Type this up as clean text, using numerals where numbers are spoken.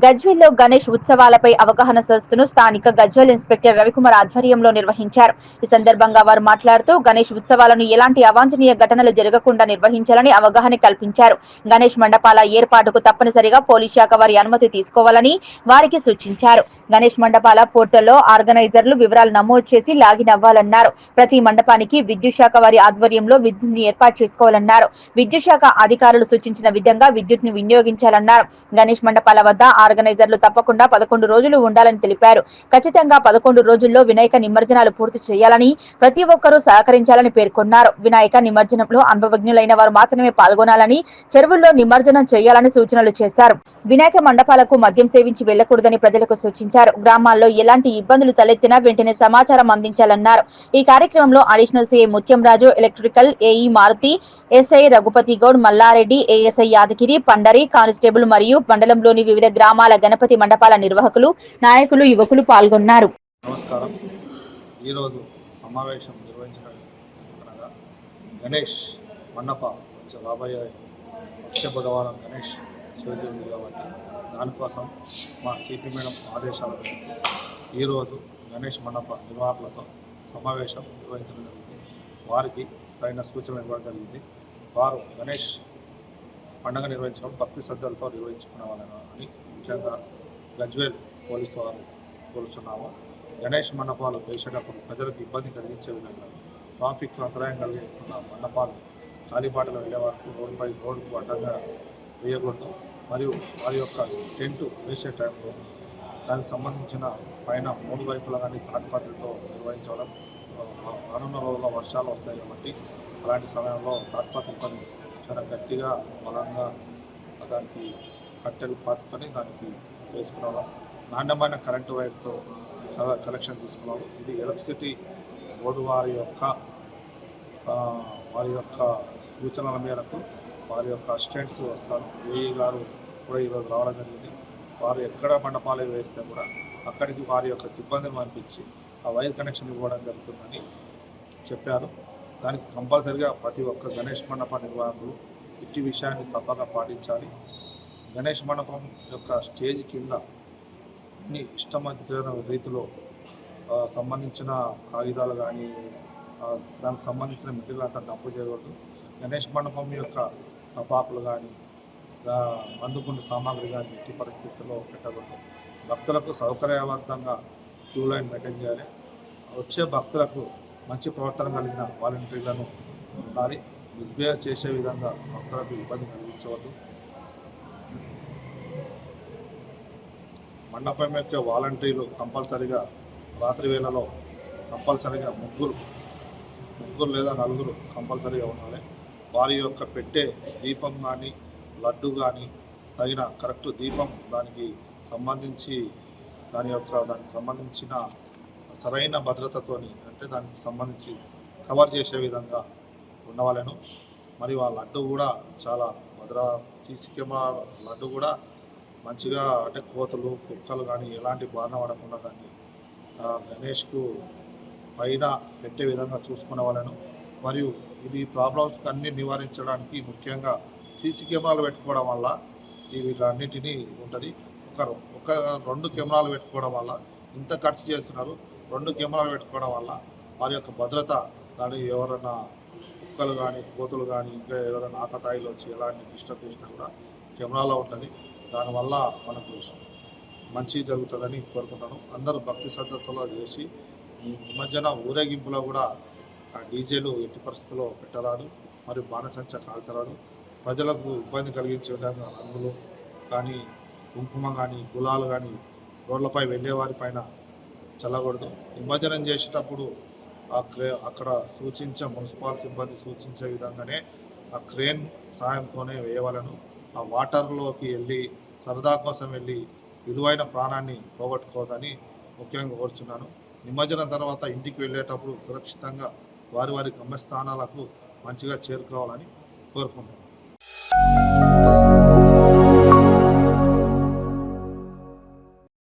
గజ్వేల్లో గణేష్ ఉత్సవాలపై అవగాహన సదస్సును స్థానిక గజ్వేల్ ఇన్స్పెక్టర్ రవికుమార్ ఆధ్వర్యంలో నిర్వహించారు. ఈ సందర్భంగా వారు మాట్లాడుతూ గణేష్ ఉత్సవాలను ఎలాంటి అవాంఛనీయ ఘటనలు జరగకుండా నిర్వహించాలని అవగాహన కల్పించారు. గణేష్ మండపాల ఏర్పాటుకు తప్పనిసరిగా పోలీస్ శాఖ వారి అనుమతి తీసుకోవాలని వారికి సూచించారు. గణేష్ మండపాల పోర్టల్లో ఆర్గనైజర్లు వివరాలు నమోదు చేసి లాగిన్ అవ్వాలన్నారు. ప్రతి మండపానికి విద్యుత్ శాఖ వారి ఆధ్వర్యంలో విద్యుత్ ఏర్పాటు చేసుకోవాలన్నారు. విద్యుత్ శాఖ అధికారులు సూచించిన విధంగా విద్యుత్ ను వినియోగించాలన్నారు. గణేష్ మండపాల వద్ద ఆర్గనైజర్లు తప్పకుండా 11 రోజులు ఉండాలని తెలిపారు. ఖచ్చితంగా 11 రోజుల్లో వినాయక నిమజ్జనాలు పూర్తి చేయాలని, ప్రతి ఒక్కరూ సహకరించాలని పేర్కొన్నారు. వినాయక నిమజ్జనంలో అనుభవజ్ఞులైన వారు మాత్రమే పాల్గొనాలని, చెరువుల్లో నిమజ్జనం చేయాలని సూచనలు చేశారు. వినాయక మండపాలకు మద్యం సేవించి వెళ్లకూడదని ప్రజలకు సూచించారు. గ్రామాల్లో ఎలాంటి ఇబ్బందులు తలెత్తినా వెంటనే సమాచారం అందించాలన్నారు. ఈ కార్యక్రమంలో additional CI Mutyamraju, electrical AE Maruthi, SI Raghupathi Goud, Mallareddy, ASI Yadagiri, Pandari, constable మరియు మండలంలోని వివిధ గ్రామాల గణపతి మండపాల నిర్వాహకులు, నాయకులు, యువకులు పాల్గొన్నారు. నమస్కారం. ఈరోజు సమావేశం నిర్వహించడం గణేష్ మండప రాబోయే వచ్చే బుధవారం గణేష్ చవితి ఉంది కాబట్టి దానికోసం మా సిపి మేడం ఆదేశాల మేరకు ఈరోజు గణేష్ మండప నిర్వాహకులతో సమావేశం నిర్వహించడం జరిగింది. వారికి తగిన సూచనలు ఇవ్వడం జరిగింది. వారు గణేష్ పండుగ నిర్వహించడం భక్తి శ్రద్ధలతో నిర్వహించుకునే వాళ్ళని ముఖ్యంగా గజ్వేల్ పోలీసు వారు కోరుచున్నాము. గణేష్ మండపాలు వేసేటప్పుడు ప్రజలకు ఇబ్బంది కలిగించే విధంగా ట్రాఫిక్ అంతరాయం కలిగిస్తున్న మండపాలు కాలిబాటలు వెళ్ళే వరకు రోడ్డుకు అడ్డంగా వేయకూడదు. మరియు వారి యొక్క టెంట్ వేసే టైంలో దానికి సంబంధించిన పైన 3 వైపులా కానీ తాటిపత్రితో నిర్వహించడం. రానున్న రోజుల్లో వర్షాలు వస్తాయి కాబట్టి అలాంటి సమయంలో తాటిపత్రికని చాలా గట్టిగా బలంగా దానికి కట్టెలు పాతుకొని దానికి వేసుకురావడం. నాణ్యమైన కరెంటు వైర్తో కనెక్షన్ తీసుకున్నాము. ఇది ఎలక్ట్రిసిటీ బోర్డు వారి యొక్క సూచనల మేరకు వారి యొక్క అసిస్టెంట్స్ వస్తారు. ఏఈ గారు కూడా ఈరోజు రావడం జరిగింది. వారు ఎక్కడ మండపాలు వేస్తే కూడా అక్కడికి వారి యొక్క సిబ్బందిని పంపించి ఆ వైర్ కనెక్షన్ ఇవ్వడం జరుగుతుందని చెప్పారు. దానికి కంపల్సరిగా ప్రతి ఒక్క గణేష్ మండప నిర్వాహకులు ఇట్టి విషయాన్ని తప్పక పాటించాలి. గణేష్ మండపం యొక్క స్టేజ్ కింద అన్ని ఇష్టమైన రీతిలో సంబంధించిన కాగితాలు కానీ దానికి సంబంధించిన మెటీరియల్ అంతా డంపు చేయకూడదు. గణేష్ మండపం యొక్క టపాకులు కానీ మందుగుండు సామాగ్రి కానీ ఎట్టి పరిస్థితుల్లో పెట్టకూడదు. భక్తులకు సౌకర్యవంతంగా క్యూ లైన్ మెయింటైన్ చేయాలి. వచ్చే భక్తులకు మంచి ప్రవర్తన కలిగిన వాలంటీర్లను ఉండాలి. మిస్బిహేవ్ చేసే విధంగా భక్తులకు ఇబ్బంది కలిగించవద్దు. మండపం యొక్క వాలంటీర్లు కంపల్సరిగా రాత్రి వేళలో కంపల్సరిగా ముగ్గురు లేదా 4 కంపల్సరీగా ఉండాలి. వారి యొక్క పెట్టే దీపం కానీ లడ్డు కానీ తగిన కరెక్ట్ దీపం దానికి సంబంధించిన సరైన భద్రతతోని అంటే దానికి సంబంధించి కవర్ చేసే విధంగా ఉండవాలను. మరియు ఆ లడ్డు కూడా చాలా సీసీ కెమెరా లడ్డు కూడా మంచిగా అంటే కోతలు కుక్కలు కానీ ఎలాంటి బారిన పడకుండా దాన్ని గణేష్కు పైన పెట్టే విధంగా చూసుకునే వాళ్ళను. మరియు ఇది ప్రాబ్లమ్స్ అన్నీ నివారించడానికి ముఖ్యంగా సీసీ కెమెరాలు పెట్టుకోవడం వల్ల వీటన్నిటినీ ఉంటుంది. ఒక 2 కెమెరాలు పెట్టుకోవడం వల్ల ఇంత ఖర్చు చేస్తున్నారు. 2 కెమెరాలు పెట్టుకోవడం వల్ల వారి యొక్క భద్రత దాని ఎవరైనా కుక్కలు కానీ కోతులు కానీ ఇంకా ఎవరైనా ఆకతాయిలు వచ్చి ఎలాంటి డిస్టర్బ్ చేసినా కూడా కెమెరాలో ఉంటుంది. దానివల్ల మనకు మంచి జరుగుతుందని కోరుకుంటాను. అందరూ భక్తి శ్రద్ధతో చేసి ఈ నిమజ్జన ఊరేగింపులో కూడా డీజేలు ఎట్టి పరిస్థితుల్లో పెట్టరాదు. మరియు బాణసంచ కాల్చరాదు. ప్రజలకు ఇబ్బంది కలిగించే విధంగా రంగులు కానీ కుంకుమ కానీ గులాలు కానీ రోడ్లపై వెళ్ళేవారి పైన చల్లకూడదు. నిమజ్జనం చేసేటప్పుడు అక్కడ మున్సిపల్ సిబ్బంది సూచించే విధంగానే ఆ క్రేన్ సాయంతోనే వేయవలను. ఆ వాటర్లోకి వెళ్ళి సరదా కోసం వెళ్ళి విలువైన ప్రాణాన్ని పోగొట్టుకోవద్దని ముఖ్యంగా కోరుచున్నాను. నిమజ్జనం తర్వాత ఇంటికి వెళ్ళేటప్పుడు సురక్షితంగా వారి గమ్యస్థానాలకు మంచిగా చేరుకోవాలని కోరుకుంటున్నాను.